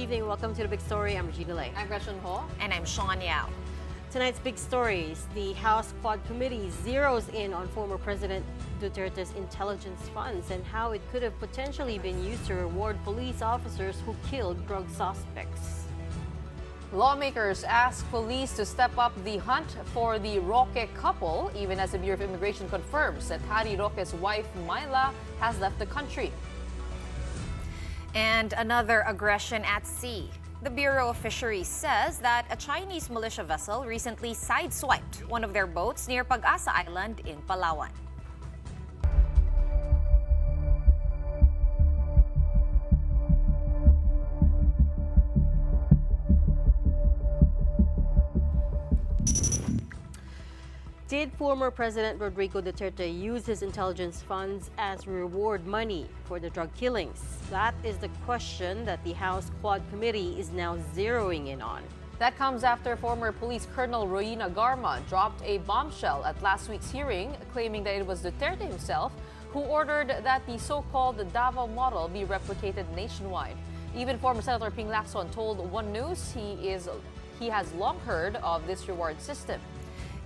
evening. Welcome to the Big Story. I'm Regina Lay. I'm Gretchen Ho. And I'm Sean Yao. Tonight's big stories: the House Quad Committee zeroes in on former President Duterte's intelligence funds and how it could have potentially been used to reward police officers who killed drug suspects. Lawmakers ask police to step up the hunt for the Roque couple, even as the Bureau of Immigration confirms that Harry Roque's wife, Myla, has left the country. And another aggression at sea. The Bureau of Fisheries says that a Chinese militia vessel recently sideswiped one of their boats near Pag-asa Island in Palawan. Did former President Rodrigo Duterte use his intelligence funds as reward money for the drug killings? That is the question that the House Quad Committee is now zeroing in on. That comes after former Police Colonel Royina Garma dropped a bombshell at last week's hearing, claiming that it was Duterte himself who ordered that the so-called Davao model be replicated nationwide. Even former Senator Ping Lacson told One News he has long heard of this reward system.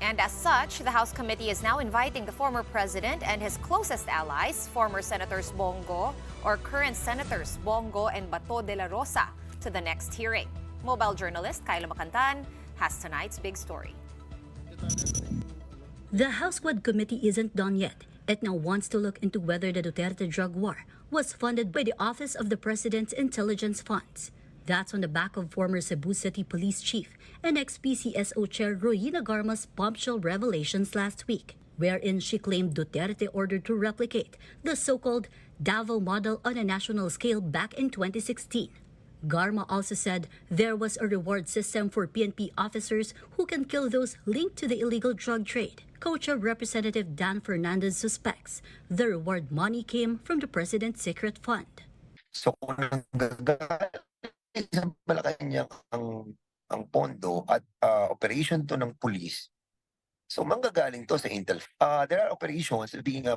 And as such, the House Committee is now inviting the former president and his closest allies, former Senators Bongo or current Senators Bongo and Bato de la Rosa, to the next hearing. Mobile journalist Kyla Macantan has tonight's big story. The House Quad Committee isn't done yet. It now wants to look into whether the Duterte drug war was funded by the Office of the President's Intelligence Funds. That's on the back of former Cebu City Police Chief and ex-PCSO Chair Royina Garma's bombshell revelations last week, wherein she claimed Duterte ordered to replicate the so-called Davao model on a national scale back in 2016. Garma also said there was a reward system for PNP officers who can kill those linked to the illegal drug trade. Co-Chair Representative Dan Fernandez suspects the reward money came from the President's secret fund. So kung isang Malacanang ang pondo at operation to ng police, so manggagaling to sa Intel. There are operations being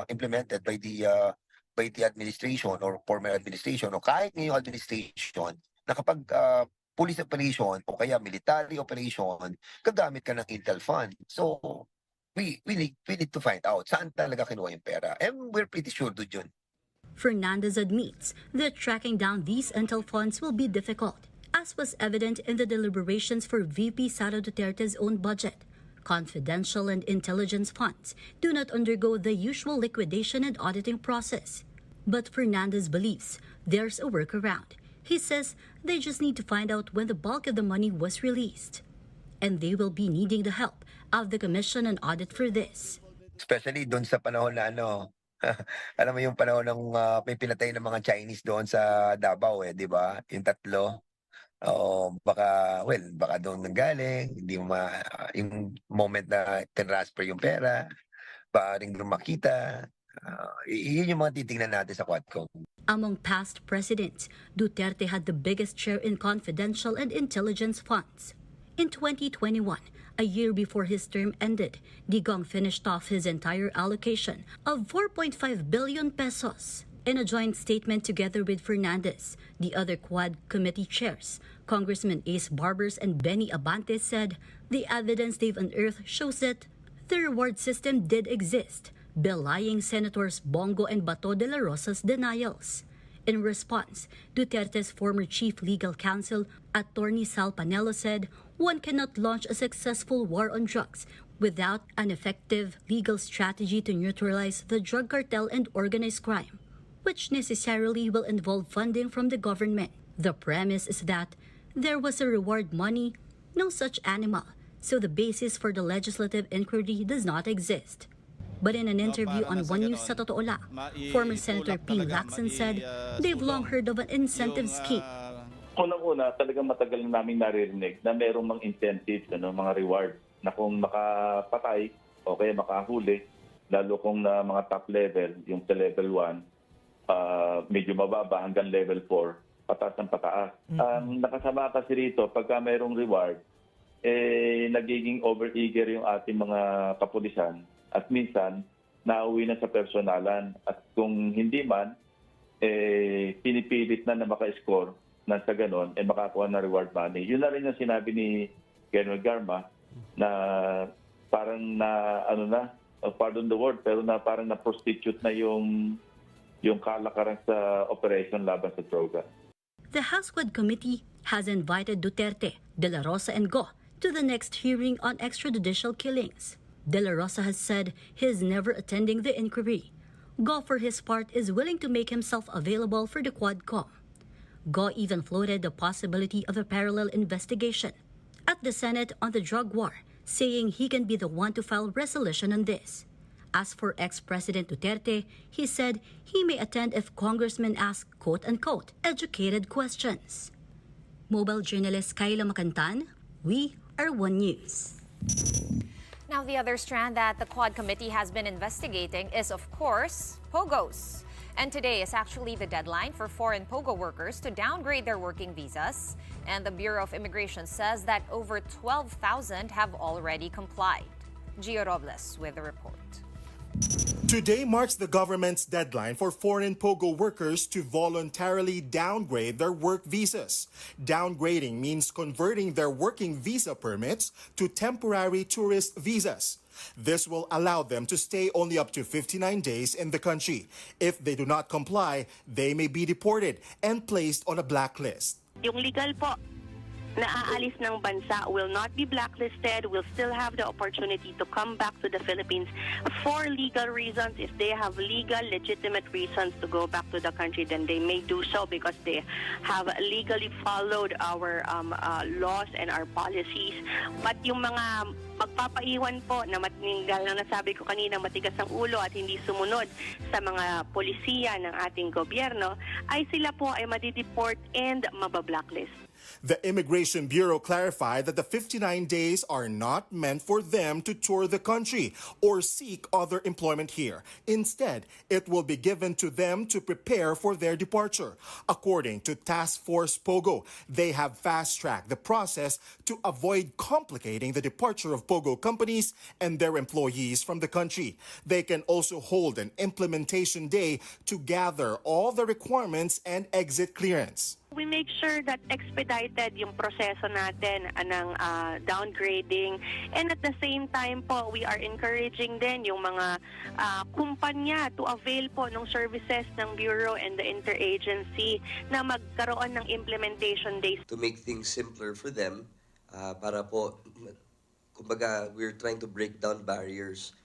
implemented by the administration or former administration o kahit ngayong administration na kapag police operation o kaya military operation, gagamit ka ng Intel fund. So we need to find out saan talaga kinuha yung pera. And we're pretty sure doon yun. Fernandez admits that tracking down these intel funds will be difficult, as was evident in the deliberations for VP Sara Duterte's own budget. Confidential and intelligence funds do not undergo the usual liquidation and auditing process. But Fernandez believes there's a workaround. He says they just need to find out when the bulk of the money was released. And they will be needing the help of the Commission on Audit for this. Especially doon sa panahon na alam mo yung panahon ng may pinatay ng mga Chinese doon sa Davao di ba? Yung tatlo. Baka doon nanggaling, hindi mo yung moment na tinransfer yung pera, paring doon makita. Yun yung mga titingnan natin sa Quadcom. Among past presidents, Duterte had the biggest share in confidential and intelligence funds. In 2021, a year before his term ended, Digong finished off his entire allocation of 4.5 billion pesos. In a joint statement together with Fernandez, the other Quad Committee chairs, Congressman Ace Barbers and Benny Abante said the evidence they've unearthed shows that the reward system did exist, belying Senators Bongo and Bato de la Rosa's denials. In response, Duterte's former chief legal counsel, Attorney Sal Panelo, said one cannot launch a successful war on drugs without an effective legal strategy to neutralize the drug cartel and organized crime, which necessarily will involve funding from the government. The premise is that there was a reward money, no such animal, so the basis for the legislative inquiry does not exist. But in an interview on One News sa Totoo Lang, former Senator Ping Lacson said they've long heard of an incentive scheme. Unang-una, talagang matagal na namin naririnig na mayroong mga incentives, mga reward, na kung makapatay o kaya makahuli, lalo kung na mga top level, yung sa level 1, medyo mababa hanggang level 4, pataas ng pataas. Ang nakasama kasi rito, pagka mayroong reward, nagiging over-eager yung ating mga kapulisan. At minsan, nauwi na sa personalan. At kung hindi man, pinipilit na maka-score na sa ganon, makakuha ng reward money. Yun na rin yung sinabi ni General Garma na parang pardon the word, pero na parang na-prostitute na yung kalakaran sa operation laban sa droga. The House Quad Committee has invited Duterte, De La Rosa, and Go to the next hearing on extrajudicial killings. De La Rosa has said he is never attending the inquiry. Go, for his part, is willing to make himself available for the Quadcom. Go even floated the possibility of a parallel investigation at the Senate on the drug war, saying he can be the one to file resolution on this. As for ex-President Duterte, he said he may attend if congressmen ask quote-unquote educated questions. Mobile journalist Kayla Macantan, we are One News. Now, the other strand that the Quad Committee has been investigating is, of course, POGOs. And today is actually the deadline for foreign POGO workers to downgrade their working visas. And the Bureau of Immigration says that over 12,000 have already complied. Gio Robles with the report. Today marks the government's deadline for foreign POGO workers to voluntarily downgrade their work visas. Downgrading means converting their working visa permits to temporary tourist visas. This will allow them to stay only up to 59 days in the country. If they do not comply, they may be deported and placed on a blacklist. Yung legal po na aalis ng bansa will not be blacklisted, will still have the opportunity to come back to the Philippines for legal reasons. If they have legal, legitimate reasons to go back to the country, then they may do so because they have legally followed our laws and our policies. But yung mga magpapaiwan po na matinggal na nasabi ko kanina, matigas ang ulo at hindi sumunod sa mga polisiya ng ating gobyerno, ay sila po ay madideport and mabablacklist. The Immigration Bureau clarified that the 59 days are not meant for them to tour the country or seek other employment here. Instead, it will be given to them to prepare for their departure. According to Task Force POGO, they have fast-tracked the process to avoid complicating the departure of POGO companies and their employees from the country. They can also hold an implementation day to gather all the requirements and exit clearance. We make sure that expedited yung proseso natin ng downgrading, and at the same time po, we are encouraging din yung mga kumpanya to avail po ng services ng Bureau and the interagency na magkaroon ng implementation days. To make things simpler for them, para po, kumbaga, we're trying to break down barriers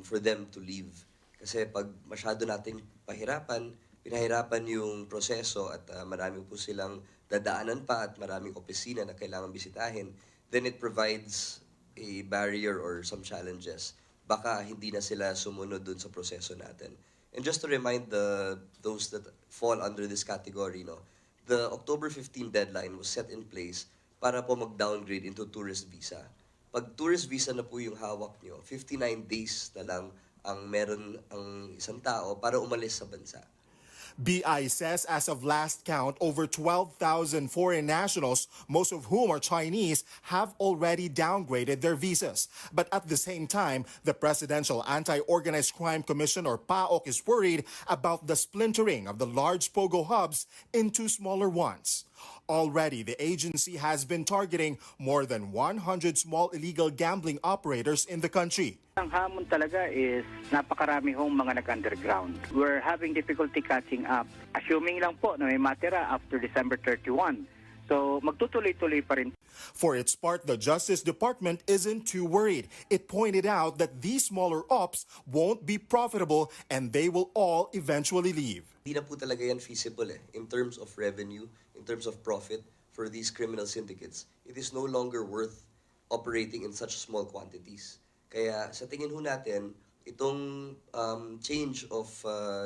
for them to leave. Kasi pag masyado nating pinahirapan yung proseso at marami po silang dadaanan pa at maraming opisina na kailangan bisitahin, then it provides a barrier or some challenges. Baka hindi na sila sumunod dun sa proseso natin. And just to remind those that fall under this category, the October 15 deadline was set in place para po mag-downgrade into tourist visa. Pag tourist visa na po yung hawak nyo, 59 days na lang ang meron ang isang tao para umalis sa bansa. BI says as of last count, over 12,000 foreign nationals, most of whom are Chinese, have already downgraded their visas. But at the same time, the Presidential Anti-Organized Crime Commission, or PAOC, is worried about the splintering of the large POGO hubs into smaller ones. Already, the agency has been targeting more than 100 small illegal gambling operators in the country. Ang hamon talaga is napakarami hong mga nag-underground. We're having difficulty catching up. Assuming lang po na may matira after December 31. So magtutuloy-tuloy pa rin. For its part, the Justice Department isn't too worried. It pointed out that these smaller ops won't be profitable and they will all eventually leave. Hindi na po talaga yan feasible in terms of revenue, in terms of profit for these criminal syndicates. It is no longer worth operating in such small quantities. Kaya sa tingin ho natin, itong change of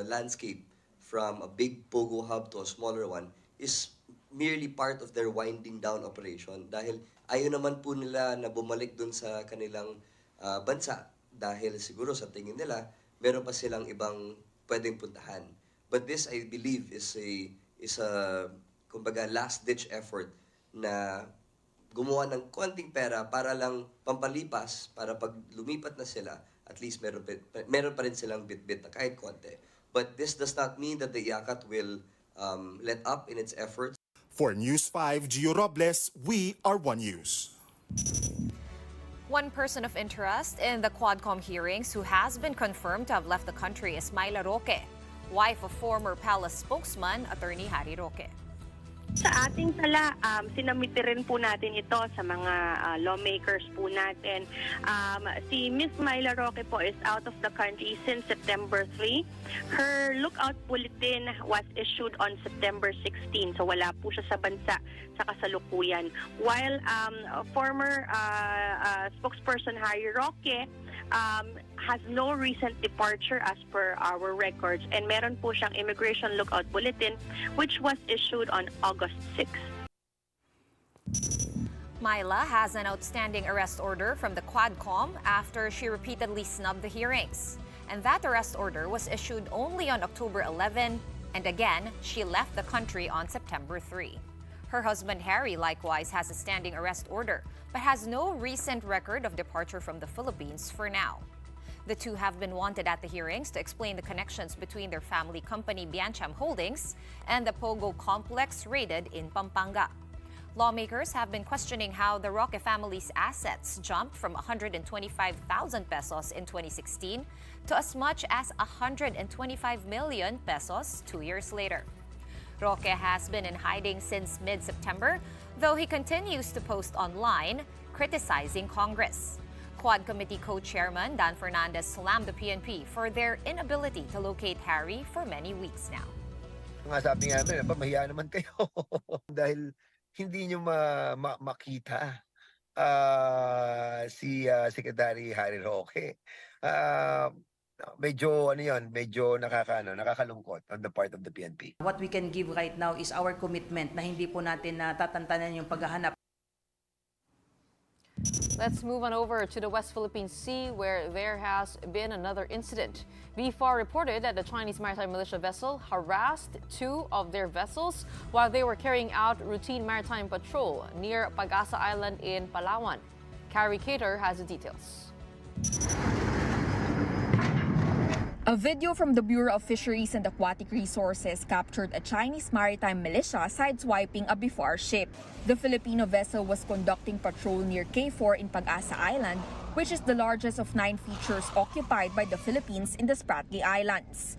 landscape from a big POGO hub to a smaller one is merely part of their winding down operation dahil ayaw naman po nila na bumalik dun sa kanilang bansa dahil siguro sa tingin nila meron pa silang ibang pwedeng puntahan. But this, I believe, is a kumbaga last-ditch effort na gumawa ng konting pera para lang pampalipas, para pag lumipat na sila, at least meron pa rin silang bit-bit na kahit konti. But this does not mean that the IACAT will let up in its efforts. For News 5, Gio Robles, we are One News. One person of interest in the Quadcom hearings who has been confirmed to have left the country is Myla Roque, wife of former palace spokesman, Attorney Harry Roque. Sa ating sala, sinamite rin po natin ito sa mga lawmakers po natin. Si Ms. Myla Roque po is out of the country since September 3. Her lookout bulletin was issued on September 16, so wala po siya sa bansa sa kasalukuyan. While former spokesperson Harry Roque has no recent departure as per our records, and meron po siyang immigration lookout bulletin which was issued on August 6. Myla has an outstanding arrest order from the Quadcom after she repeatedly snubbed the hearings. And that arrest order was issued only on October 11, and again, she left the country on September 3. Her husband Harry likewise has a standing arrest order, but has no recent record of departure from the Philippines for now. The two have been wanted at the hearings to explain the connections between their family company Biancham Holdings and the Pogo complex raided in Pampanga. Lawmakers have been questioning how the Roque family's assets jumped from 125,000 pesos in 2016 to as much as 125 million pesos 2 years later. Roque has been in hiding since mid-September, though he continues to post online criticizing Congress. Quad Committee Co-Chairman Dan Fernandez slammed the PNP for their inability to locate Harry for many weeks now. Nga sabi nga namin, mahiya naman kayo dahil hindi nyo makita si Secretary Harry Roque. Medyo nakakalungkot on the part of the PNP. What we can give right now is our commitment na hindi po natin natatantanan yung paghahanap. Let's move on over to the West Philippine Sea, where there has been another incident. BFAR reported that the Chinese maritime militia vessel harassed two of their vessels while they were carrying out routine maritime patrol near Pag-asa Island in Palawan. Carrie Cater has the details. A video from the Bureau of Fisheries and Aquatic Resources captured a Chinese maritime militia sideswiping a BFAR ship. The Filipino vessel was conducting patrol near K4 in Pag-asa Island, which is the largest of 9 features occupied by the Philippines in the Spratly Islands.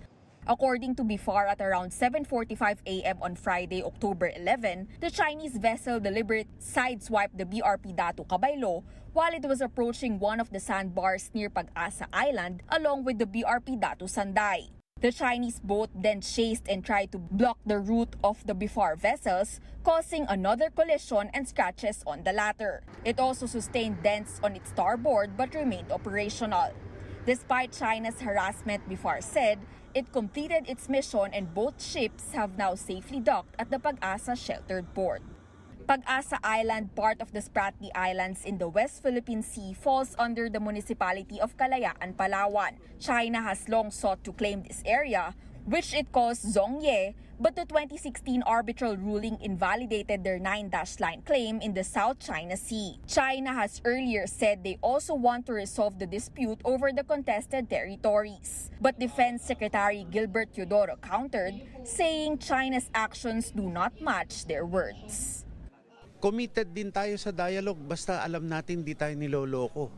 According to BFAR, at around 7:45 a.m. on Friday, October 11, the Chinese vessel deliberately sideswiped the BRP Datu Cabaylo while it was approaching one of the sandbars near Pag-asa Island along with the BRP Datu Sanday. The Chinese boat then chased and tried to block the route of the BFAR vessels, causing another collision and scratches on the latter. It also sustained dents on its starboard but remained operational. Despite China's harassment, BFAR said it completed its mission and both ships have now safely docked at the Pag-asa sheltered port. Pag-asa Island, part of the Spratly Islands in the West Philippine Sea, falls under the municipality of Kalayaan, Palawan. China has long sought to claim this area, which it calls Zhongye, but the 2016 arbitral ruling invalidated their 9-line claim in the South China Sea. China has earlier said they also want to resolve the dispute over the contested territories. But Defense Secretary Gilbert Teodoro countered, saying China's actions do not match their words. Committed din tayo sa dialogue, basta alam natin hindi tayo niloloko.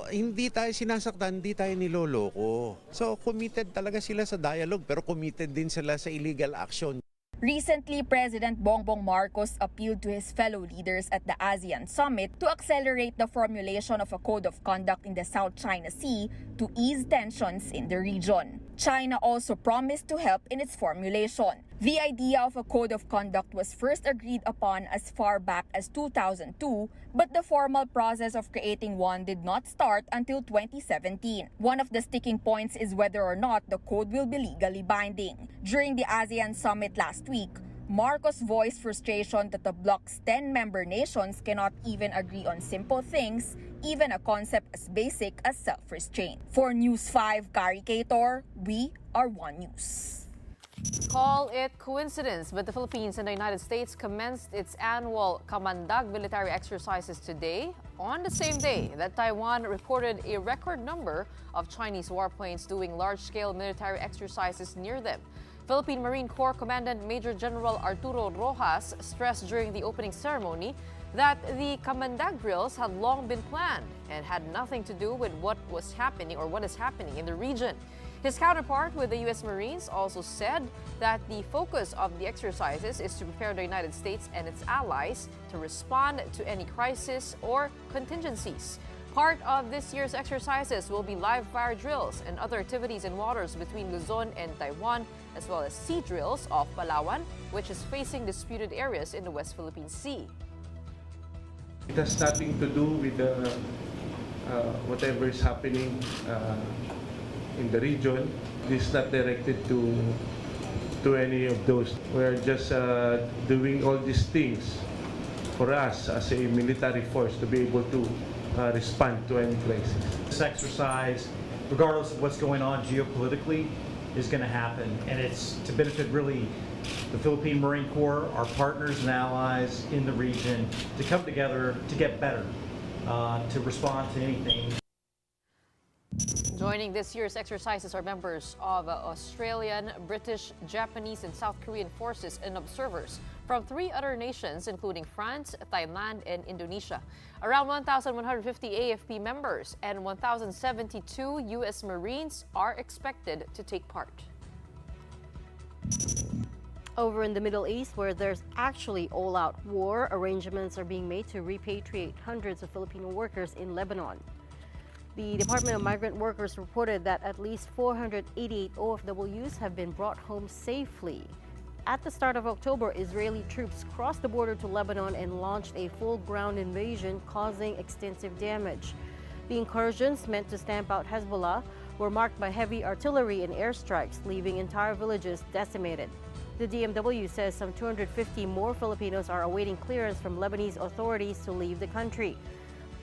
Hindi tayo sinasaktan, hindi tayo niloloko. So committed talaga sila sa dialogue, pero committed din sila sa illegal action. Recently, President Bongbong Marcos appealed to his fellow leaders at the ASEAN Summit to accelerate the formulation of a code of conduct in the South China Sea to ease tensions in the region. China also promised to help in its formulation. The idea of a code of conduct was first agreed upon as far back as 2002, but the formal process of creating one did not start until 2017. One of the sticking points is whether or not the code will be legally binding. During the ASEAN Summit last week, Marcos voiced frustration that the bloc's 10 member nations cannot even agree on simple things, even a concept as basic as self-restraint. For News 5 Carrie Cator, we are One News. Call it coincidence, but the Philippines and the United States commenced its annual Kamandag military exercises today, on the same day that Taiwan reported a record number of Chinese warplanes doing large-scale military exercises near them. Philippine Marine Corps Commandant Major General Arturo Rojas stressed during the opening ceremony that the Kamandag drills had long been planned and had nothing to do with what was happening or what is happening in the region. His counterpart with the U.S. Marines also said that the focus of the exercises is to prepare the United States and its allies to respond to any crisis or contingencies. Part of this year's exercises will be live fire drills and other activities in waters between Luzon and Taiwan, as well as sea drills off Palawan, which is facing disputed areas in the West Philippine Sea. It has nothing to do with whatever is happening in the region. This is not directed to any of those. We're just doing all these things for us as a military force to be able to respond to any crisis. This exercise, regardless of what's going on geopolitically, is going to happen, and it's to benefit really the Philippine Marine Corps, our partners and allies in the region, to come together to get better, to respond to anything. Joining this year's exercises are members of Australian, British, Japanese, and South Korean forces and observers from 3 other nations, including France, Thailand, and Indonesia. Around 1,150 AFP members and 1,072 U.S. Marines are expected to take part. Over in the Middle East, where there's actually all-out war, arrangements are being made to repatriate hundreds of Filipino workers in Lebanon. The Department of Migrant Workers reported that at least 488 OFWs have been brought home safely. At the start of October, Israeli troops crossed the border to Lebanon and launched a full ground invasion, causing extensive damage. The incursions, meant to stamp out Hezbollah, were marked by heavy artillery and airstrikes, leaving entire villages decimated. The DMW says some 250 more Filipinos are awaiting clearance from Lebanese authorities to leave the country.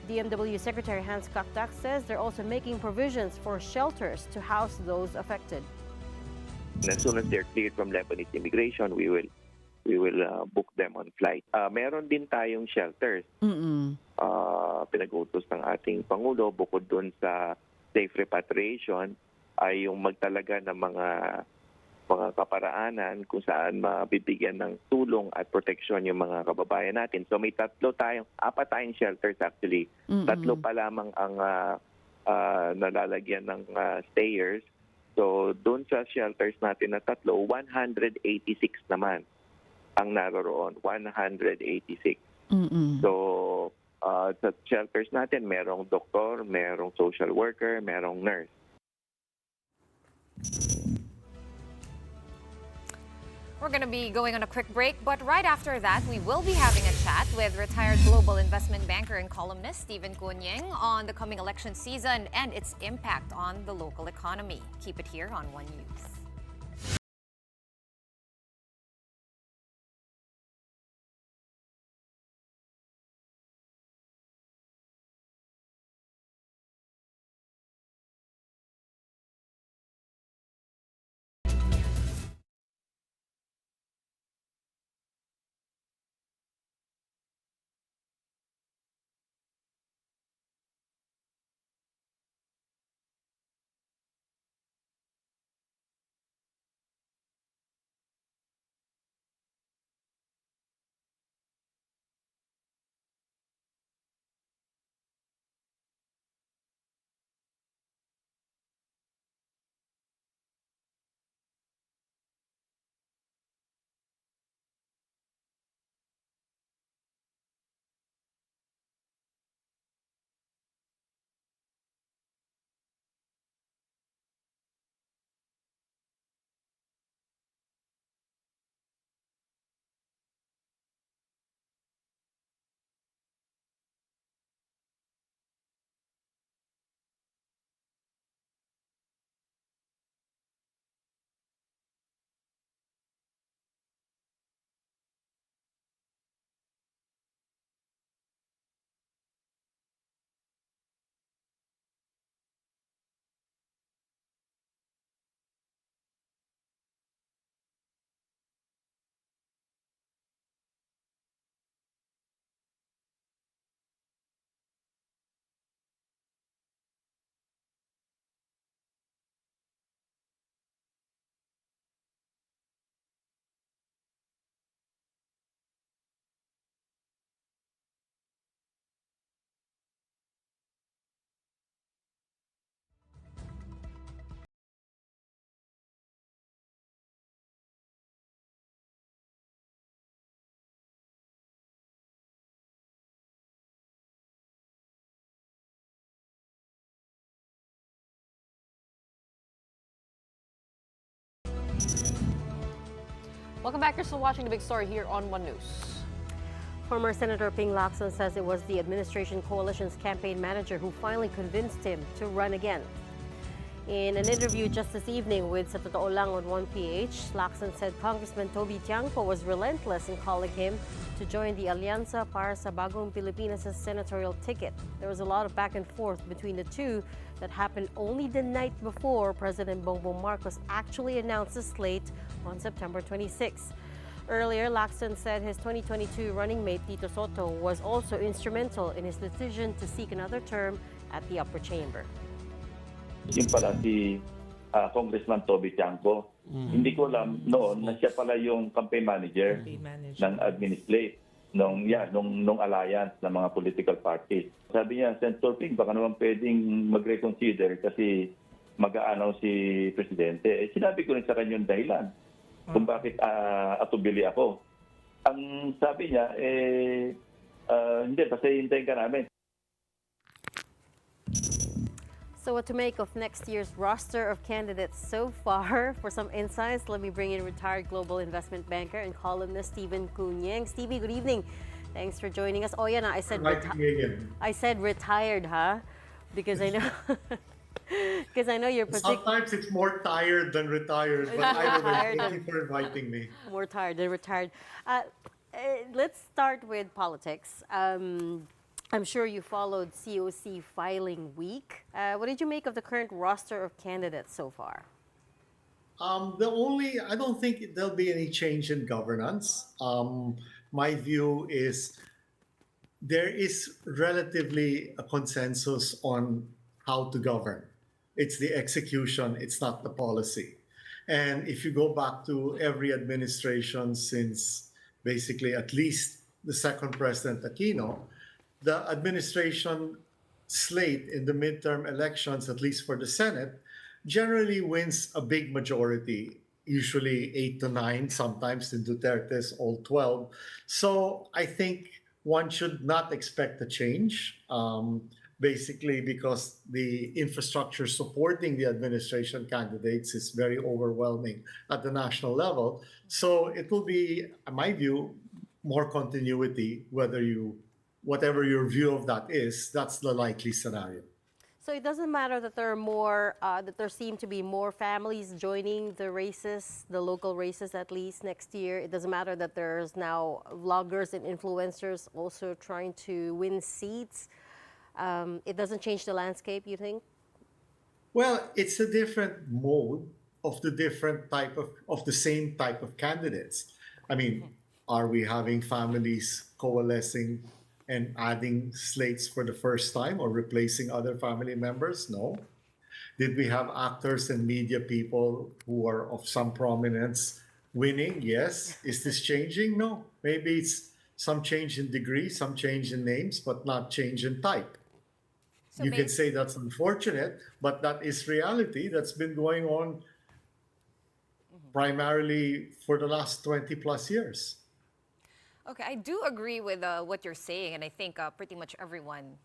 DMW Secretary Hans Kaktak says they're also making provisions for shelters to house those affected. As soon as they're cleared from Lebanese immigration, we will book them on flight. Meron din tayong shelters. Pinag-utos ng ating Pangulo, bukod doon sa safe repatriation, ay yung magtalaga ng mga kaparaanan kung saan mabibigyan ng tulong at proteksyon yung mga kababayan natin. So may 4 tayong shelters actually. 3 pa lamang ang nalalagyan ng stayers. So doon sa shelters natin na 3, 186 naman ang naroroon. 186. So sa shelters natin, merong doktor, merong social worker, merong nurse. We're going to be going on a quick break, but right after that, we will be having a chat with retired global investment banker and columnist Stephen Kunying on the coming election season and its impact on the local economy. Keep it here on One News. Welcome back. You're still watching The Big Story here on One News. Former Senator Ping Lacson says it was the administration coalition's campaign manager who finally convinced him to run again. In an interview just this evening with Sa Totoo Lang on 1PH, Lacson said Congressman Toby Tiangco was relentless in calling him to join the Alianza para sa Bagong Pilipinas' senatorial ticket. There was a lot of back and forth between the two that happened only the night before President Bongbong Marcos actually announced the slate on September 26. Earlier, Lacson said his 2022 running mate Tito Soto was also instrumental in his decision to seek another term at the upper chamber. Yung pala si Congressman Toby Tiangco. Hindi ko alam noon na siya pala yung campaign manager ng Administrate nung alliance ng mga political parties. Sabi niya, Senator Ping, baka naman pwedeng mag-reconsider kasi mag-a-announce si Presidente. Sinabi ko rin sa kanya yung dahilan kung bakit atubili ako. Ang sabi niya, hindi, basta hintayin ka namin. So what to make of next year's roster of candidates so far? For some insights, let me bring in retired global investment banker and columnist Stephen Cunyeng. Stevie, good evening. Thanks for joining us. Oh yeah, I said retired, huh? Because I know you're Sometimes it's more tired than retired, but either way, thank you for inviting me. More tired than retired. Let's start with politics. I'm sure you followed COC filing week. What did you make of the current roster of candidates so far? I don't think there'll be any change in governance. My view is there is relatively a consensus on how to govern. It's the execution, it's not the policy. And if you go back to every administration since basically at least the second President Aquino, the administration slate in the midterm elections, at least for the Senate, generally wins a big majority, usually 8 to 9, sometimes in Duterte's all 12. So I think one should not expect a change, basically because the infrastructure supporting the administration candidates is very overwhelming at the national level. So it will be, in my view, more continuity, whatever your view of that is, that's the likely scenario. So it doesn't matter that there are more, that there seem to be more families joining the races, the local races at least next year. It doesn't matter that there's now vloggers and influencers also trying to win seats. It doesn't change the landscape, you think? Well, it's a different mode of the same type of candidates. I mean, are we having families coalescing and adding slates for the first time or replacing other family members? No. Did we have actors and media people who are of some prominence winning? Yes. Is this changing? No. Maybe it's some change in degree, some change in names, but not change in type. So you can say that's unfortunate, but that is reality that's been going on primarily for the last 20 plus years. Okay, I do agree with what you're saying, and I think pretty much everyone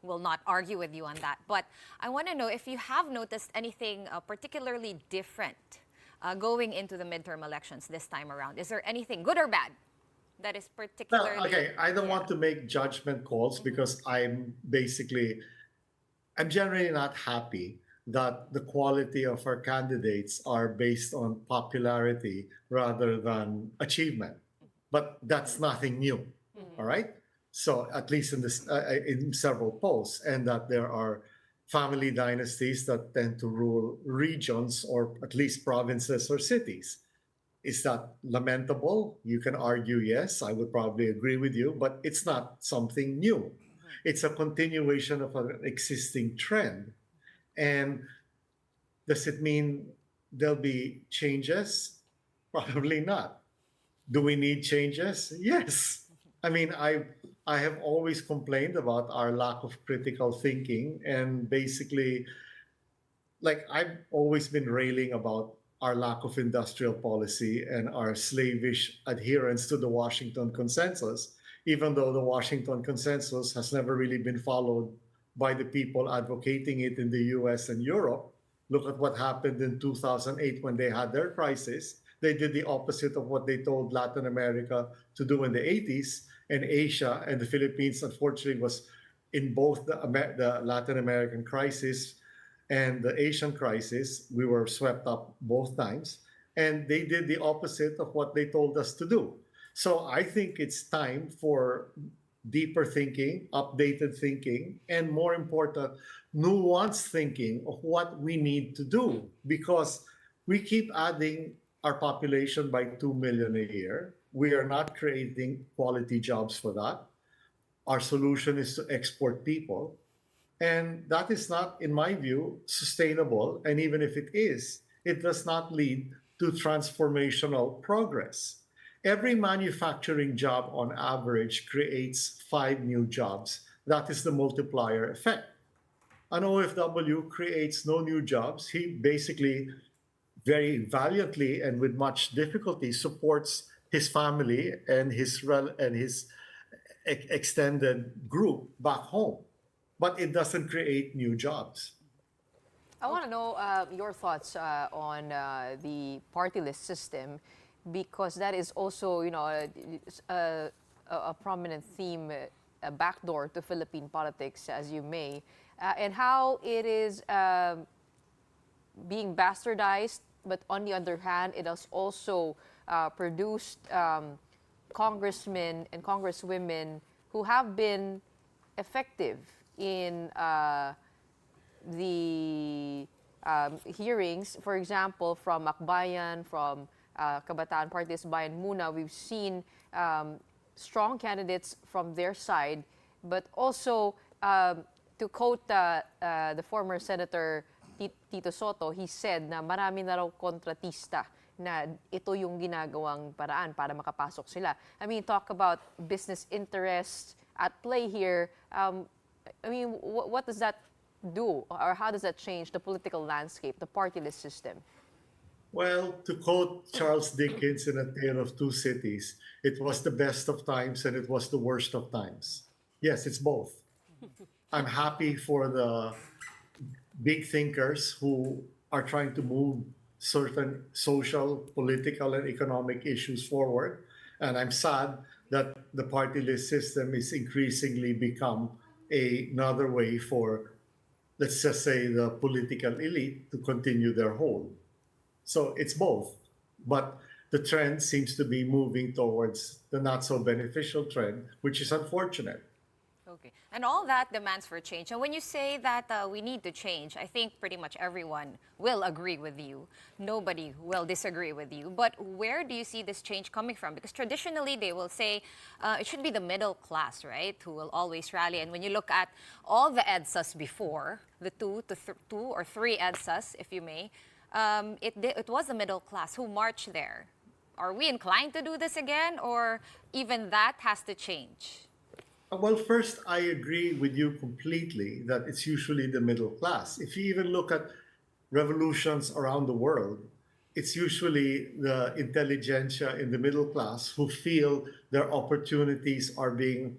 will not argue with you on that. But I want to know if you have noticed anything particularly different going into the midterm elections this time around. Is there anything, good or bad, that is particularly... Well, okay, I don't want to make judgment calls because I'm generally not happy that the quality of our candidates are based on popularity rather than achievement. But that's nothing new, all right? So at least in several polls, and that there are family dynasties that tend to rule regions or at least provinces or cities. Is that lamentable? You can argue yes, I would probably agree with you, but it's not something new. It's a continuation of an existing trend. And does it mean there'll be changes? Probably not. Do we need changes? Yes. I mean, I have always complained about our lack of critical thinking, and basically, like, I've always been railing about our lack of industrial policy and our slavish adherence to the Washington Consensus, even though the Washington Consensus has never really been followed by the people advocating it in the US and Europe. Look at what happened in 2008 when they had their crisis. they did the opposite of what they told Latin America to do in the 80s, and Asia and the Philippines, unfortunately, was in both the Latin American crisis and the Asian crisis. We were swept up both times, and they did the opposite of what they told us to do. So I think it's time for deeper thinking, updated thinking, and more important, nuanced thinking of what we need to do, because we keep adding our population by 2 million a year. We are not creating quality jobs for that. Our solution is to export people. And that is not, in my view, sustainable. And even if it is, it does not lead to transformational progress. Every manufacturing job on average creates 5 new jobs. That is the multiplier effect. An OFW creates no new jobs. He basically very valiantly and with much difficulty supports his family and his extended group back home. But it doesn't create new jobs. I want to know your thoughts on the party list system, because that is also, a prominent theme, a backdoor to Philippine politics, as you may, and how it is being bastardized. But on the other hand, it has also produced congressmen and congresswomen who have been effective in the hearings. For example, from Akbayan, from Kabataan Party List Bayan Muna, we've seen strong candidates from their side, but also, to quote the former Senator Tito Soto, he said na marami na raw kontratista na ito yung ginagawang paraan para makapasok sila. I mean, talk about business interests at play here. What does that do, or how does that change the political landscape, the party list system? Well, to quote Charles Dickens in A Tale of Two Cities, it was the best of times and it was the worst of times. Yes, it's both. I'm happy for the big thinkers who are trying to move certain social, political, and economic issues forward. And I'm sad that the party list system is increasingly become another way for, let's just say, the political elite to continue their hold. So it's both. But the trend seems to be moving towards the not so beneficial trend, which is unfortunate. Okay. And all that demands for change. And when you say that we need to change, I think pretty much everyone will agree with you. Nobody will disagree with you. But where do you see this change coming from? Because traditionally they will say it should be the middle class, right, who will always rally. And when you look at all the EDSAs before, the two or three EDSAs, if you may, it was the middle class who marched there. Are we inclined to do this again, or even that has to change? Well, first, I agree with you completely that it's usually the middle class. If you even look at revolutions around the world, it's usually the intelligentsia in the middle class who feel their opportunities are being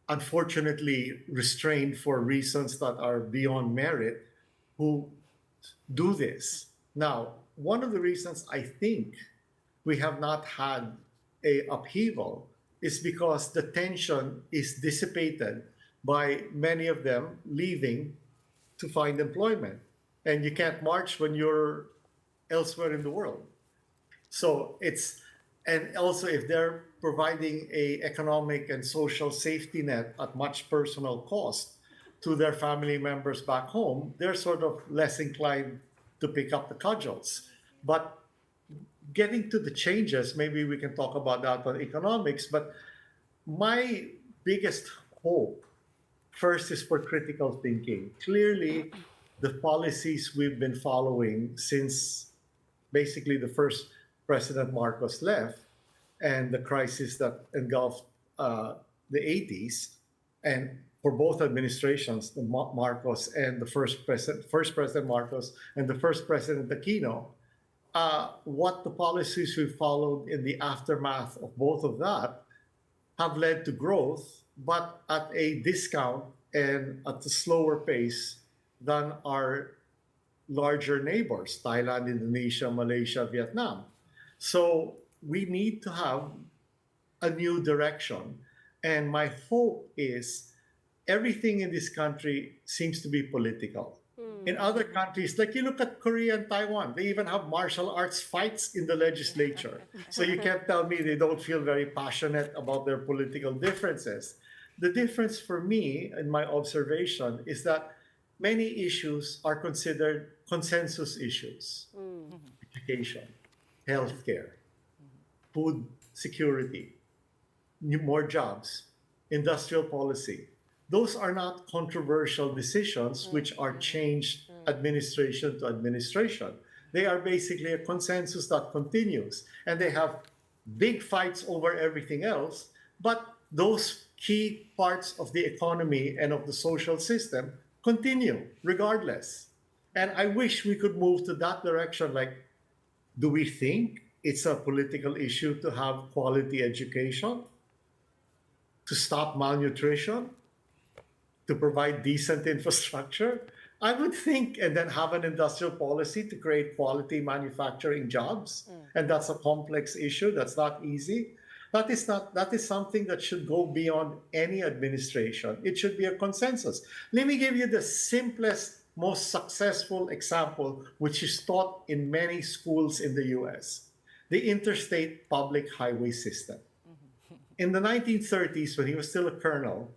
unfortunately restrained for reasons that are beyond merit, who do this. Now, one of the reasons I think we have not had a upheaval is because the tension is dissipated by many of them leaving to find employment. And you can't march when you're elsewhere in the world. So and also if they're providing a economic and social safety net at much personal cost to their family members back home, they're sort of less inclined to pick up the cudgels. But getting to the changes, maybe we can talk about that on economics, but my biggest hope first is for critical thinking. Clearly, the policies we've been following since basically the first President Marcos left and the crisis that engulfed the 80s, and for both administrations, the Marcos and the first President Marcos and the first President Aquino, what the policies we followed in the aftermath of both of that have led to growth, but at a discount and at a slower pace than our larger neighbors, Thailand, Indonesia, Malaysia, Vietnam. So we need to have a new direction. And my hope is everything in this country seems to be political. In other countries, like you look at Korea and Taiwan, they even have martial arts fights in the legislature. So you can't tell me they don't feel very passionate about their political differences. The difference for me, in my observation, is that many issues are considered consensus issues. Education, healthcare, food security, more jobs, industrial policy. Those are not controversial decisions which are changed administration to administration. They are basically a consensus that continues, and they have big fights over everything else, but those key parts of the economy and of the social system continue regardless. And I wish we could move to that direction. Like, do we think it's a political issue to have quality education, to stop malnutrition, to provide decent infrastructure? I would think, and then have an industrial policy to create quality manufacturing jobs. And that's a complex issue. That's not easy. That is something that should go beyond any administration. It should be a consensus. Let me give you the simplest, most successful example, which is taught in many schools in the US, the interstate public highway system. In the 1930s, when he was still a colonel,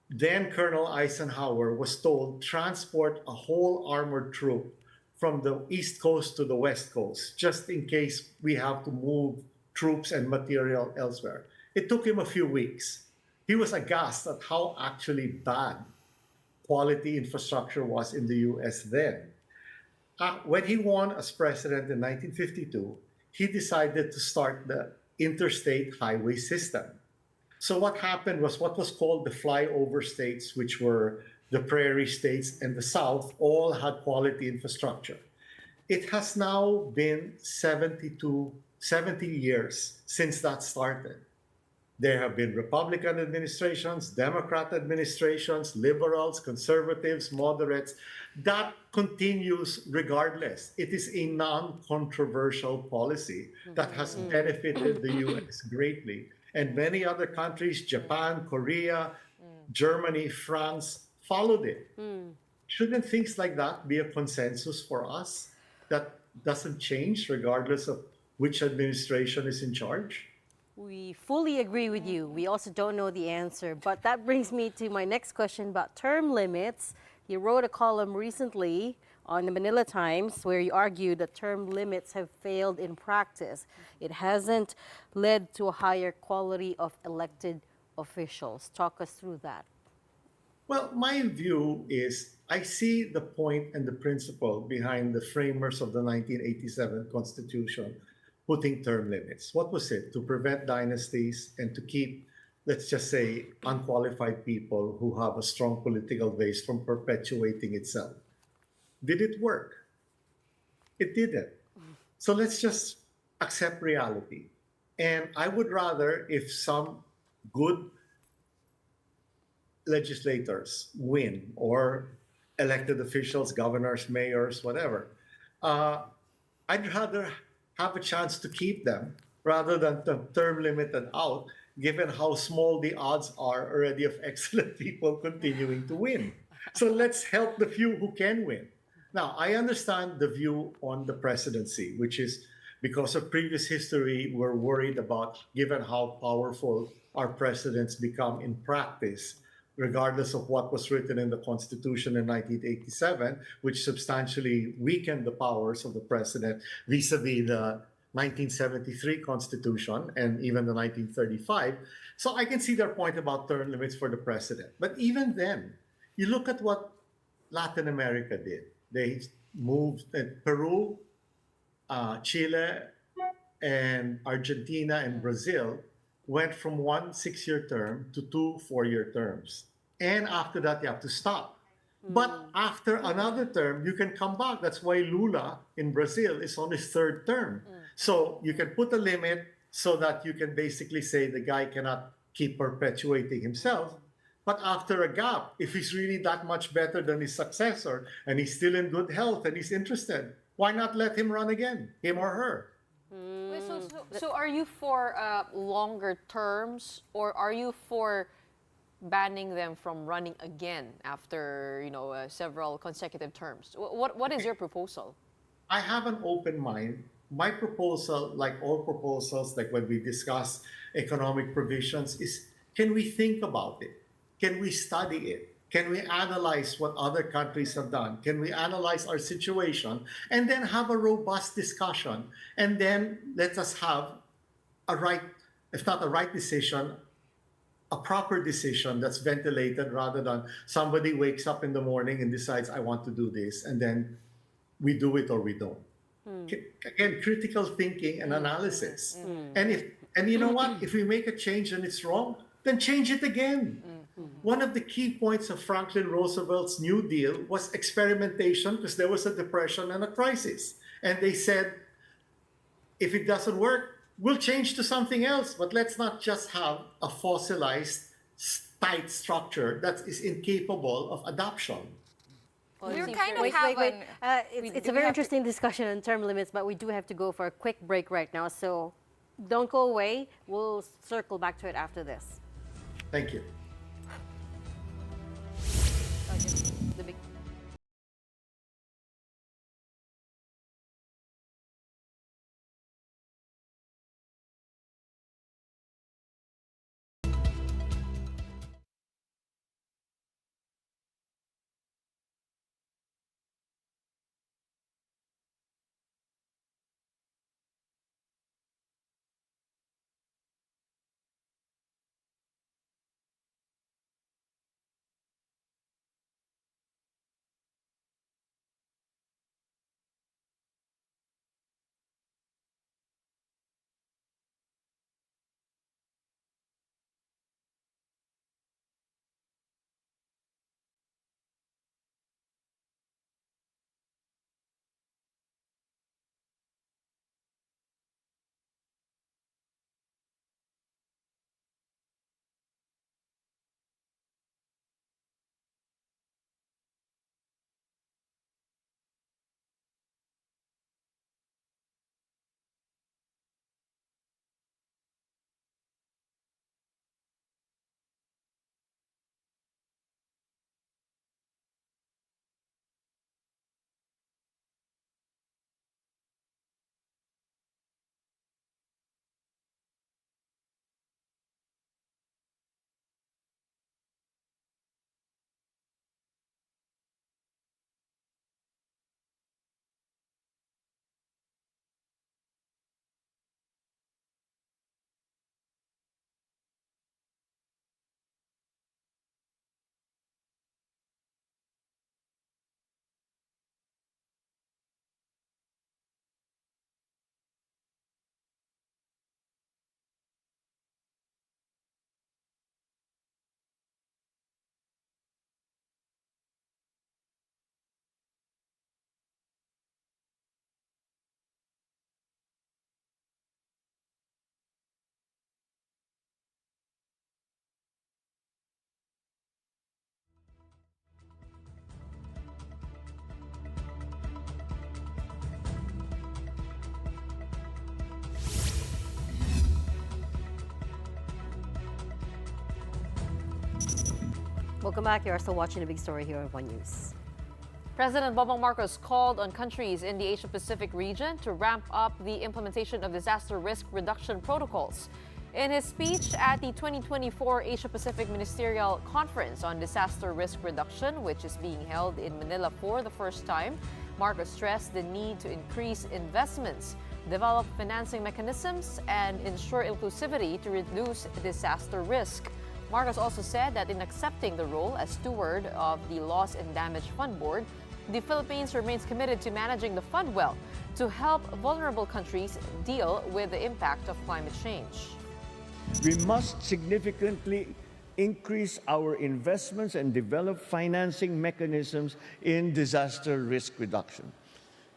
then Colonel Eisenhower was told, transport a whole armored troop from the East Coast to the West Coast, just in case we have to move troops and material elsewhere. It took him a few weeks. He was aghast at how actually bad quality infrastructure was in the US then. When he won as president in 1952, he decided to start the interstate highway system. So what happened was what was called the flyover states, which were the prairie states and the South, all had quality infrastructure. It has now been 70 years since that started. There have been Republican administrations, Democrat administrations, liberals, conservatives, moderates. That continues regardless. It is a non-controversial policy that has benefited the US greatly. And many other countries, Japan, Korea, Germany, France, followed it. Shouldn't things like that be a consensus for us that doesn't change regardless of which administration is in charge? We fully agree with you. We also don't know the answer. But that brings me to my next question about term limits. You wrote a column recently on the Manila Times where you argued that term limits have failed in practice. It hasn't led to a higher quality of elected officials. Talk us through that. Well, my view is I see the point and the principle behind the framers of the 1987 Constitution putting term limits. What was it? To prevent dynasties and to keep, let's just say, unqualified people who have a strong political base from perpetuating itself. Did it work? It didn't. So let's just accept reality. And I would rather if some good legislators win, or elected officials, governors, mayors, whatever, I'd rather have a chance to keep them rather than to term limited out, given how small the odds are already of excellent people continuing to win. So let's help the few who can win. Now, I understand the view on the presidency, which is because of previous history, we're worried about, given how powerful our presidents become in practice, regardless of what was written in the Constitution in 1987, which substantially weakened the powers of the president vis-a-vis the 1973 Constitution and even the 1935. So I can see their point about term limits for the president. But even then, you look at what Latin America did. They moved Peru, Chile, and Argentina and Brazil went from 1 6-year term to 2 4-year terms. And after that, you have to stop. But after another term, you can come back. That's why Lula in Brazil is on his 3rd term. So you can put a limit so that you can basically say the guy cannot keep perpetuating himself. But after a gap, if he's really that much better than his successor and he's still in good health and he's interested, why not let him run again, him or her? Wait, so are you for longer terms, or are you for banning them from running again after several consecutive terms? What is your proposal? I have an open mind. My proposal, like all proposals, like when we discuss economic provisions, is can we think about it? Can we study it? Can we analyze what other countries have done? Can we analyze our situation and then have a robust discussion? And then let us have a right, if not a right decision, a proper decision that's ventilated rather than somebody wakes up in the morning and decides, I want to do this, and then we do it or we don't. Again, critical thinking and analysis. And you know what? If we make a change and it's wrong, then change it again. One of the key points of Franklin Roosevelt's New Deal was experimentation, because there was a depression and a crisis. And they said, if it doesn't work, we'll change to something else, but let's not just have a fossilized, tight structure that is incapable of adoption. We're kind of Wait. It's a very interesting discussion on term limits, but we do have to go for a quick break right now. So don't go away. We'll circle back to it after this. Thank you. The big Welcome back. You are still watching The Big Story here on One News. President Bongbong Marcos called on countries in the Asia-Pacific region to ramp up the implementation of disaster risk reduction protocols. In his speech at the 2024 Asia-Pacific Ministerial Conference on Disaster Risk Reduction, which is being held in Manila for the first time, Marcos stressed the need to increase investments, develop financing mechanisms, and ensure inclusivity to reduce disaster risk. Marcos also said that in accepting the role as steward of the Loss and Damage Fund Board, the Philippines remains committed to managing the fund well to help vulnerable countries deal with the impact of climate change. We must significantly increase our investments and develop financing mechanisms in disaster risk reduction.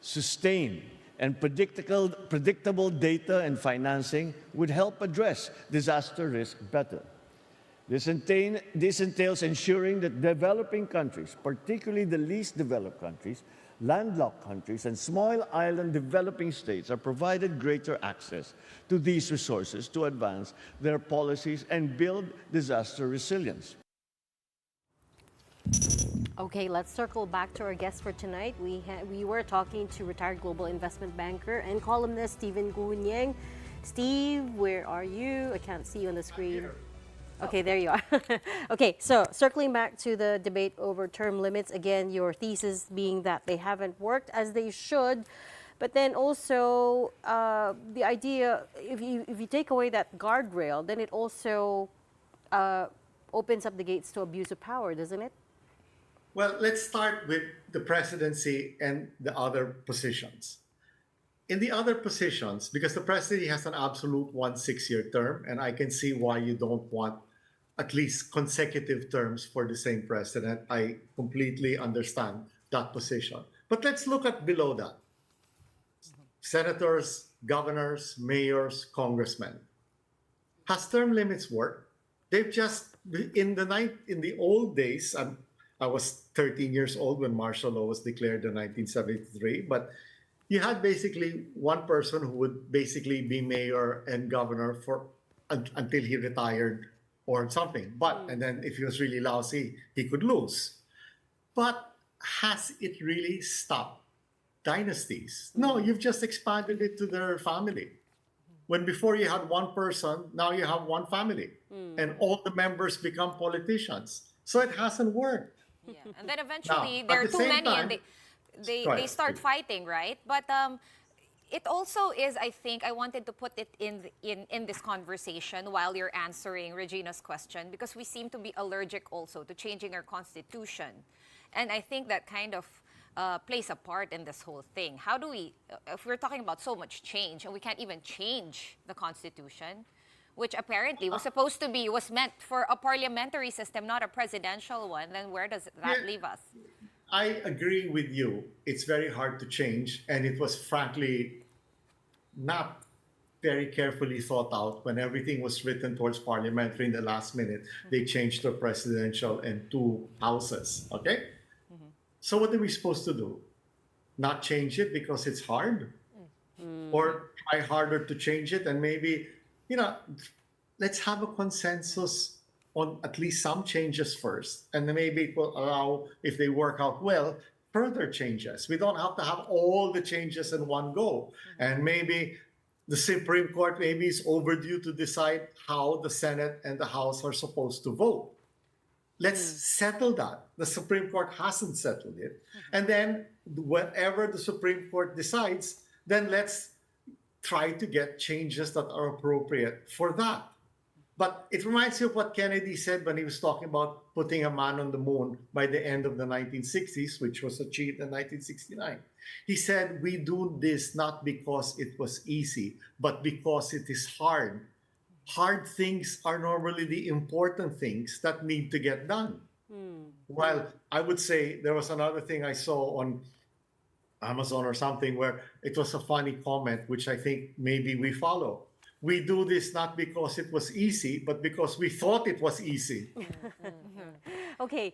Sustained and predictable data and financing would help address disaster risk better. This entails ensuring that developing countries, particularly the least developed countries, landlocked countries, and small island developing states are provided greater access to these resources to advance their policies and build disaster resilience. Okay, let's circle back to our guest for tonight. We were talking to retired global investment banker and columnist Stephen Gunyeng. Steve, where are you? I can't see you on the screen. Okay, there you are. Okay, so circling back to the debate over term limits, again, your thesis being that they haven't worked as they should, but then also the idea, if you take away that guardrail, then it also opens up the gates to abuse of power, doesn't it? Well, let's start with the presidency and the other positions. In the other positions, because the presidency has an absolute 6-year term, and I can see why you don't want at least consecutive terms for the same president. I completely understand that position. But let's look at below that. Senators, governors, mayors, congressmen. Has term limits worked? They've just, in the old days, I was 13 years old when martial law was declared in 1973, but you had basically one person who would basically be mayor and governor for until he retired or something. And then if he was really lousy, he could lose. But has it really stopped dynasties? No, you've just expanded it to their family. When before you had one person, now you have one family, and all the members become politicians. So it hasn't worked. Yeah. And then eventually Now, there are at the too same many time- and they start fighting, right? But it also is, I think, I wanted to put it in this conversation while you're answering Regina's question, because we seem to be allergic also to changing our constitution. And I think that kind of plays a part in this whole thing. How do we, if we're talking about so much change and we can't even change the constitution, which apparently was meant for a parliamentary system, not a presidential one, then where does that leave us? I agree with you. It's very hard to change, and it was frankly not very carefully thought out when everything was written towards parliamentary in the last minute. They changed to presidential and 2 houses, okay? So what are we supposed to do? Not change it because it's hard? Or try harder to change it and maybe, let's have a consensus on at least some changes first, and then maybe it will allow, if they work out well, further changes. We don't have to have all the changes in one go. And maybe the Supreme Court maybe is overdue to decide how the Senate and the House are supposed to vote. Let's settle that. The Supreme Court hasn't settled it. And then whatever the Supreme Court decides, then let's try to get changes that are appropriate for that. But it reminds me of what Kennedy said when he was talking about putting a man on the moon by the end of the 1960s, which was achieved in 1969. He said, we do this not because it was easy, but because it is hard. Hard things are normally the important things that need to get done. Well, I would say there was another thing I saw on Amazon or something where it was a funny comment, which I think maybe we follow. We do this not because it was easy, but because we thought it was easy. Okay,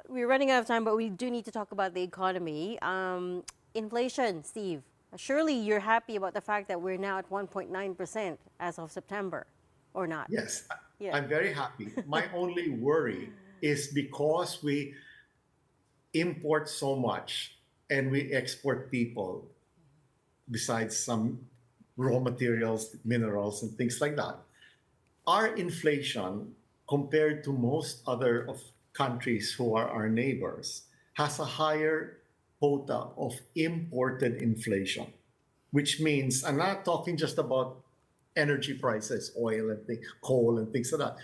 we're running out of time, but we do need to talk about the economy. Inflation, Steve. Surely you're happy about the fact that we're now at 1.9% as of September, or not? Yes, Yeah. I'm very happy. My only worry is because we import so much and we export people, besides some raw materials, minerals, and things like that. Our inflation, compared to most other countries who are our neighbors, has a higher quota of imported inflation, which means, I'm not talking just about energy prices, oil and coal and things like that.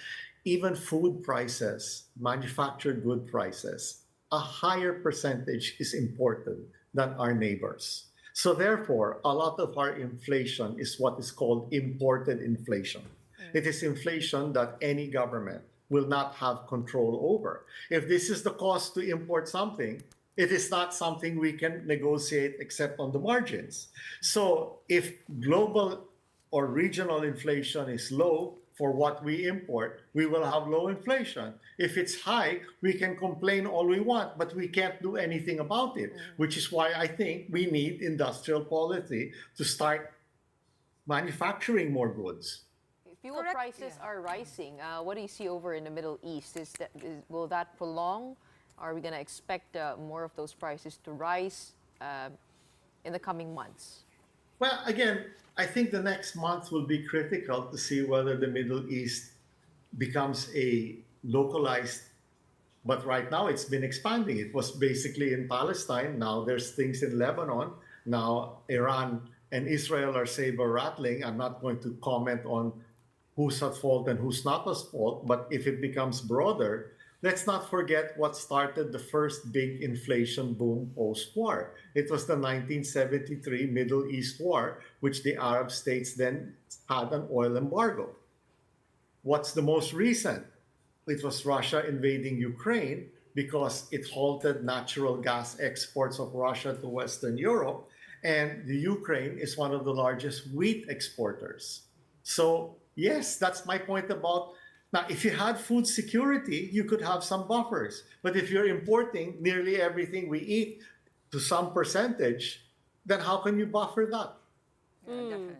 Even food prices, manufactured good prices, a higher percentage is imported than our neighbors. So therefore, a lot of our inflation is what is called imported inflation. It is inflation that any government will not have control over. If this is the cost to import something, it is not something we can negotiate except on the margins. So if global or regional inflation is low, for what we import, we will have low inflation. If it's high, we can complain all we want, but we can't do anything about it, which is why I think we need industrial policy to start manufacturing more goods. Fuel prices are rising. What do you see over in the Middle East? Will that prolong? Are we going to expect more of those prices to rise in the coming months? Well, again, I think the next month will be critical to see whether the Middle East becomes a localized, but right now it's been expanding. It was basically in Palestine. Now there's things in Lebanon. Now Iran and Israel are saber rattling. I'm not going to comment on who's at fault and who's not at fault, but if it becomes broader, let's not forget what started the first big inflation boom post-war. It was the 1973 Middle East War, which the Arab states then had an oil embargo. What's the most recent? It was Russia invading Ukraine because it halted natural gas exports of Russia to Western Europe, and the Ukraine is one of the largest wheat exporters. So yes, that's my point about. Now, if you had food security, you could have some buffers. But if you're importing nearly everything we eat to some percentage, then how can you buffer that?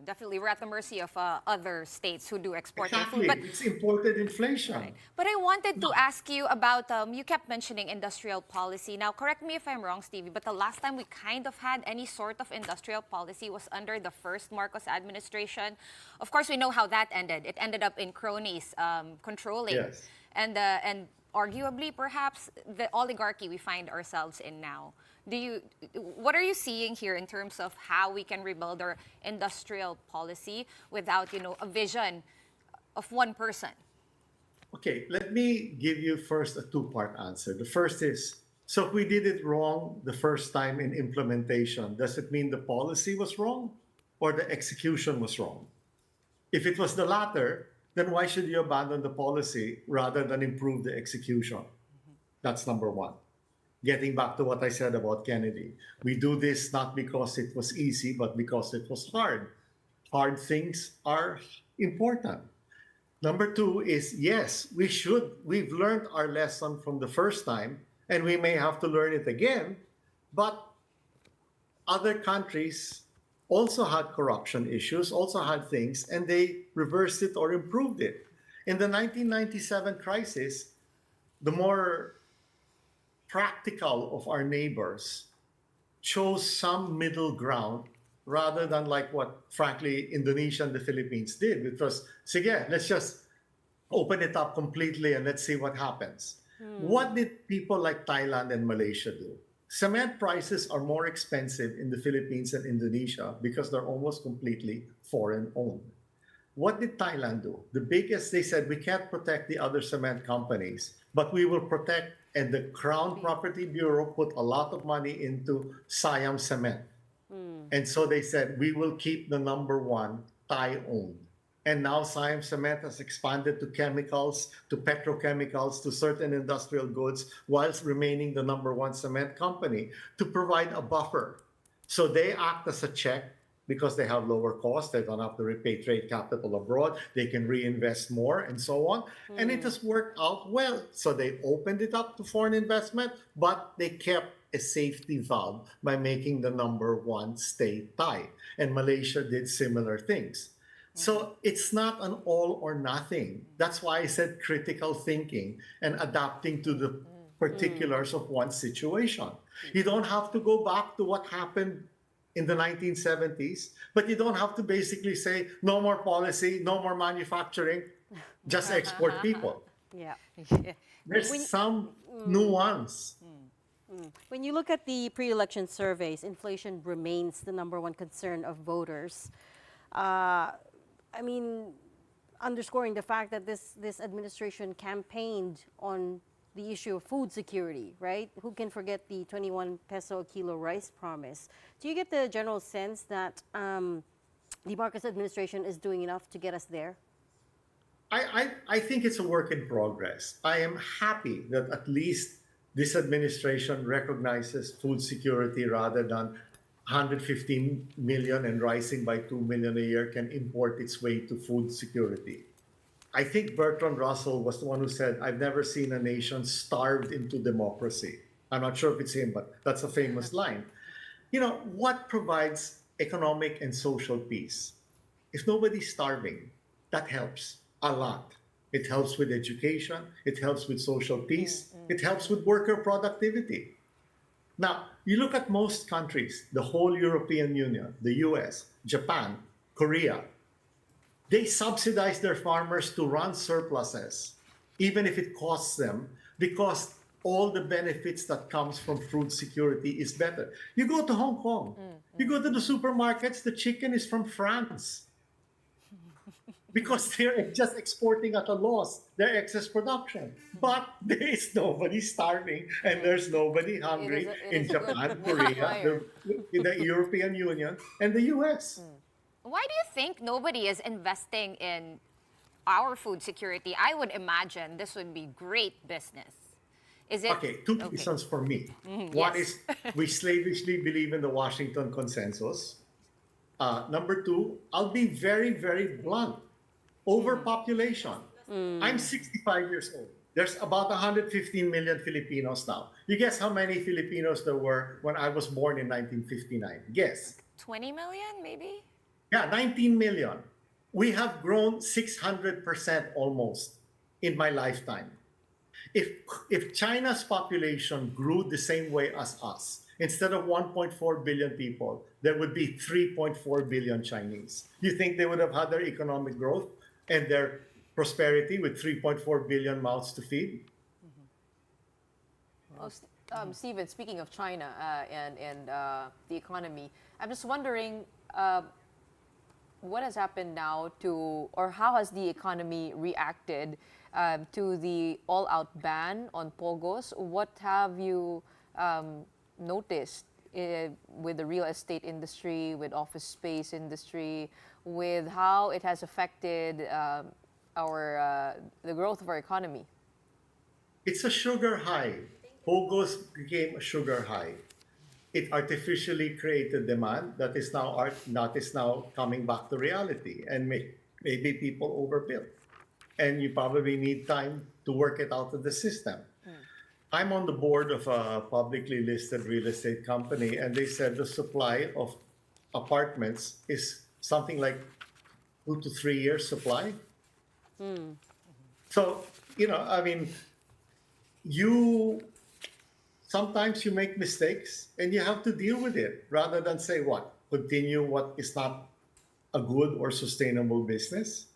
Definitely, we're at the mercy of other states who do export their Exactly. food. But It's imported inflation. right. But I wanted to ask you about, you kept mentioning industrial policy. Now, correct me if I'm wrong, Stevie, but the last time we kind of had any sort of industrial policy was under the first Marcos administration. Of course, we know how that ended. It ended up in cronies controlling. Yes. And arguably, perhaps, the oligarchy we find ourselves in now. What are you seeing here in terms of how we can rebuild our industrial policy without, a vision of one person? Okay, let me give you first a two-part answer. The first is, so if we did it wrong the first time in implementation, does it mean the policy was wrong or the execution was wrong? If it was the latter, then why should you abandon the policy rather than improve the execution? That's number one. Getting back to what I said about Kennedy, we do this not because it was easy, but because it was hard. Hard things are important. Number two is, yes, we've learned our lesson from the first time, and we may have to learn it again, but other countries also had corruption issues, also had things, and they reversed it or improved it. In the 1997 crisis, the more practical of our neighbors chose some middle ground rather than like what, frankly, Indonesia and the Philippines did, which was, sige, let's just open it up completely and let's see what happens. What did people like Thailand and Malaysia do? Cement prices are more expensive in the Philippines and Indonesia because they're almost completely foreign-owned. What did Thailand do? The biggest, they said, we can't protect the other cement companies, but we will protect, and the Crown Property Bureau put a lot of money into Siam Cement. And so they said, we will keep the number one Thai-owned. And now Siam Cement has expanded to chemicals, to petrochemicals, to certain industrial goods, whilst remaining the number one cement company to provide a buffer. So they act as a check because they have lower costs. They don't have to repatriate capital abroad. They can reinvest more and so on. And it has worked out well. So they opened it up to foreign investment, but they kept a safety valve by making the number one stay Thai. And Malaysia did similar things. So it's not an all or nothing. That's why I said critical thinking and adapting to the particulars of one situation. You don't have to go back to what happened in the 1970s, but you don't have to basically say no more policy, no more manufacturing, just export people. Yeah. There's some nuance. When you look at the pre-election surveys, inflation remains the number one concern of voters. I mean, underscoring the fact that this administration campaigned on the issue of food security, right? Who can forget the 21 peso a kilo rice promise? Do you get the general sense that the Marcos administration is doing enough to get us there? I think it's a work in progress. I am happy that at least this administration recognizes food security rather than 115 million and rising by 2 million a year can import its way to food security. I think Bertrand Russell was the one who said, "I've never seen a nation starved into democracy." I'm not sure if it's him, but that's a famous line. You know, what provides economic and social peace? If nobody's starving, that helps a lot. It helps with education, it helps with social peace, it helps with worker productivity. Now, you look at most countries, the whole European Union, the US, Japan, Korea, they subsidize their farmers to run surpluses, even if it costs them, because all the benefits that comes from food security is better. You go to Hong Kong, you go to the supermarkets, the chicken is from France. Because they're just exporting at a loss their excess production. But there is nobody starving and there's nobody hungry in Japan, Korea, the European Union, and the US. Why do you think nobody is investing in our food security? I would imagine this would be great business. Is it? Okay, two reasons for me. One is we slavishly believe in the Washington Consensus. Number two, I'll be very, very blunt. Overpopulation. I'm 65 years old. There's about 115 million Filipinos now. You guess how many Filipinos there were when I was born in 1959? Guess. 20 million, maybe? Yeah, 19 million. We have grown 600% almost in my lifetime. If China's population grew the same way as us, instead of 1.4 billion people, there would be 3.4 billion Chinese. You think they would have had their economic growth and their prosperity with 3.4 billion mouths to feed? Stephen, speaking of China and the economy, I'm just wondering what has happened now to, or how has the economy reacted to the all-out ban on pogos? What have you noticed with the real estate industry, with office space industry, with how it has affected the growth of our economy? It's a sugar high. Pogos became a sugar high. It artificially created demand that is now coming back to reality, and maybe people overbuilt. And you probably need time to work it out of the system. I'm on the board of a publicly listed real estate company, and they said the supply of apartments is something like 2 to 3 years supply. So, I mean, sometimes you make mistakes and you have to deal with it rather than say continue what is not a good or sustainable business.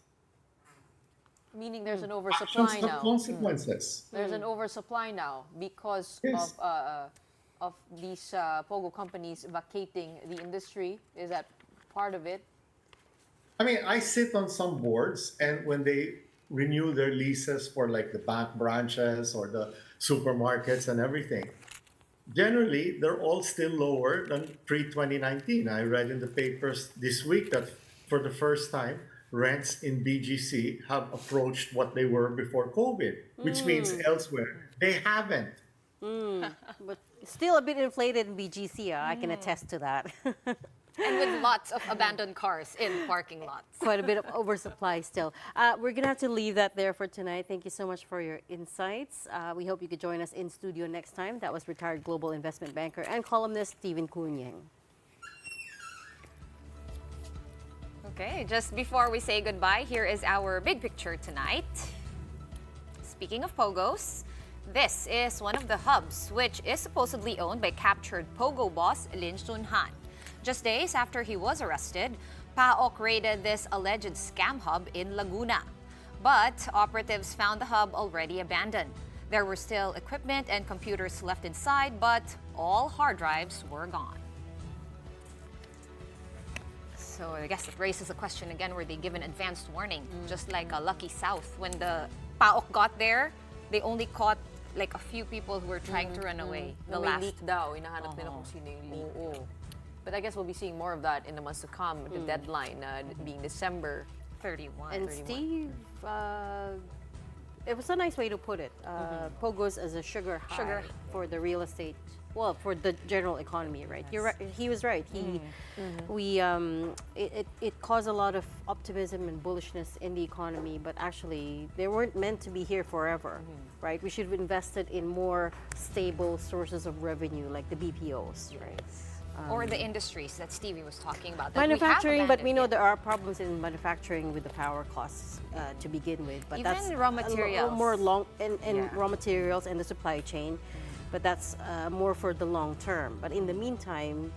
Meaning there's an oversupply now. Consequences. There's an oversupply now because of these pogo companies vacating the industry. Is that part of it? I mean, I sit on some boards, and when they renew their leases for like the bank branches or the supermarkets and everything, generally they're all still lower than pre-2019. I read in the papers this week that for the first time, rents in BGC have approached what they were before COVID, which means elsewhere they haven't. But still a bit inflated in BGC, I can attest to that. And with lots of abandoned cars in parking lots. Quite a bit of oversupply still. We're going to have to leave that there for tonight. Thank you so much for your insights. We hope you could join us in studio next time. That was retired global investment banker and columnist Stephen Cunhing. Okay, just before we say goodbye, here is our big picture tonight. Speaking of pogos, this is one of the hubs which is supposedly owned by captured pogo boss Lin Chun-han. Just days after he was arrested, PAOK raided this alleged scam hub in Laguna. But operatives found the hub already abandoned. There were still equipment and computers left inside, but all hard drives were gone. So I guess it raises the question again, were they given advanced warning? Just like a Lucky South, when the PAOK got there, they only caught like a few people who were trying to run away. The leak daw, hinahanap nila kung sino yung leak. But I guess we'll be seeing more of that in the months to come, the deadline being December 31. And Steve, It was a nice way to put it. Pogos as a sugar high for the real estate. Well, for the general economy, right? You're right. He was right. It caused a lot of optimism and bullishness in the economy, but actually they weren't meant to be here forever, right? We should have invested in more stable sources of revenue, like the BPOs, right? Or the industries that Stevie was talking about. That Manufacturing, but we know abandoned. there are problems in manufacturing with the power costs to begin with. But Even that's raw a little materials. more long and raw materials and the supply chain. But that's more for the long term. But in the meantime,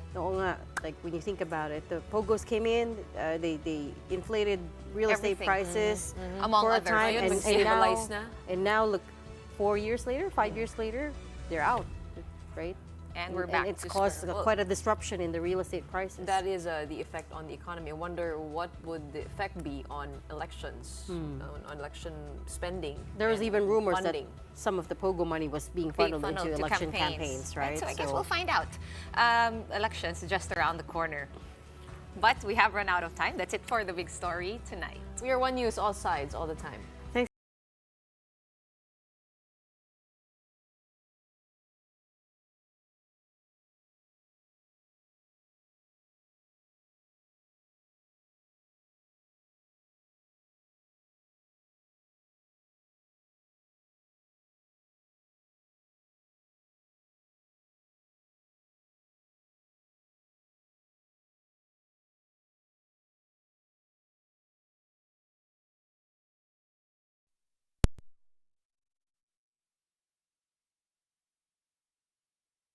like when you think about it, the Pogos came in, they inflated real estate Everything. prices Among for a others. time, Ayun, and nag-stabilize na. now look, 4 years later, 5 years later, they're out, right? And we're back it's to caused square. quite a disruption in the real estate prices. That is the effect on the economy. I wonder what would the effect be on elections, on election spending. There was and even rumors funding. that some of the Pogo money was being Being funneled into to election campaigns, right? So I guess we'll find out. Elections just around the corner. But we have run out of time. That's it for the big story tonight. We are One News, all sides, all the time.